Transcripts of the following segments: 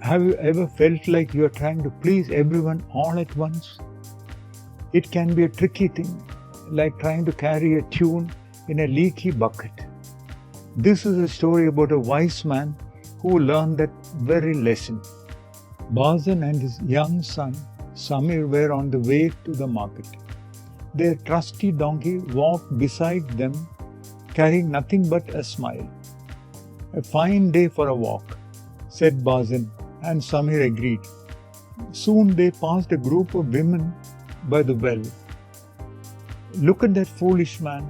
Have you ever felt like you are trying to please everyone all at once? It can be a tricky thing, like trying to carry a tune in a leaky bucket. This is a story about a wise man who learned that very lesson. Barzun and his young son, Samir, were on the way to the market. Their trusty donkey walked beside them, carrying nothing but a smile. "A fine day for a walk," said Barzun, and Samir agreed. Soon they passed a group of women by the well. "Look at that foolish man,"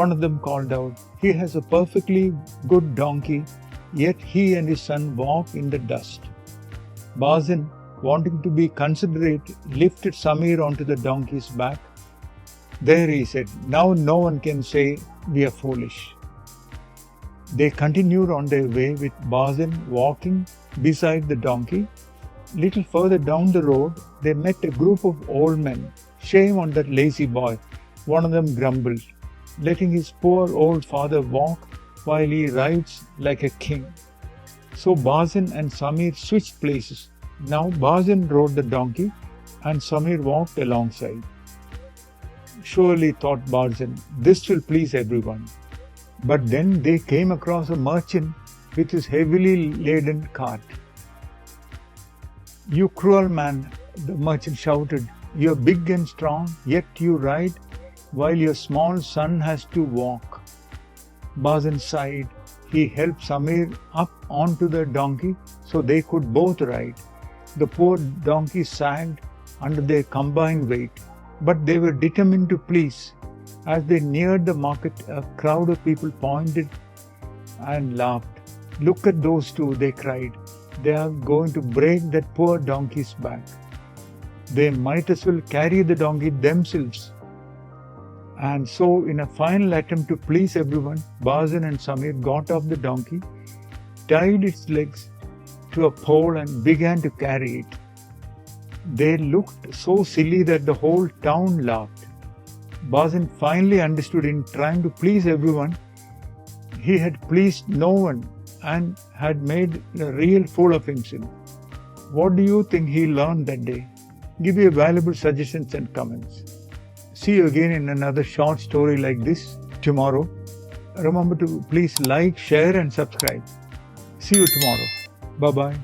one of them called out. "He has a perfectly good donkey, yet he and his son walk in the dust." Barzun, wanting to be considerate, lifted Samir onto the donkey's back. "There," he said, "now no one can say we are foolish." They continued on their way with Barzun walking beside the donkey. Little further down the road, they met a group of old men. "Shame on that lazy boy," one of them grumbled, "letting his poor old father walk while he rides like a king." So Barzun and Samir switched places. Now Barzun rode the donkey and Samir walked alongside. "Surely," thought Barzun, "this will please everyone." But then they came across a merchant with his heavily laden cart. "You cruel man," the merchant shouted, "you are big and strong, yet you ride while your small son has to walk." Barzun sighed. He helped Samir up onto the donkey so they could both ride. The poor donkey sagged under their combined weight, but they were determined to please. As they neared the market, a crowd of people pointed and laughed. "Look at those two," they cried. "They are going to break that poor donkey's back. They might as well carry the donkey themselves." And so, in a final attempt to please everyone, Barzun and Samir got off the donkey, tied its legs to a pole and began to carry it. They looked so silly that the whole town laughed. Barzun finally understood, in trying to please everyone, he had pleased no one and had made a real fool of himself. What do you think he learned that day? Give your valuable suggestions and comments. See you again in another short story like this tomorrow. Remember to please like, share and subscribe. See you tomorrow. Bye-bye.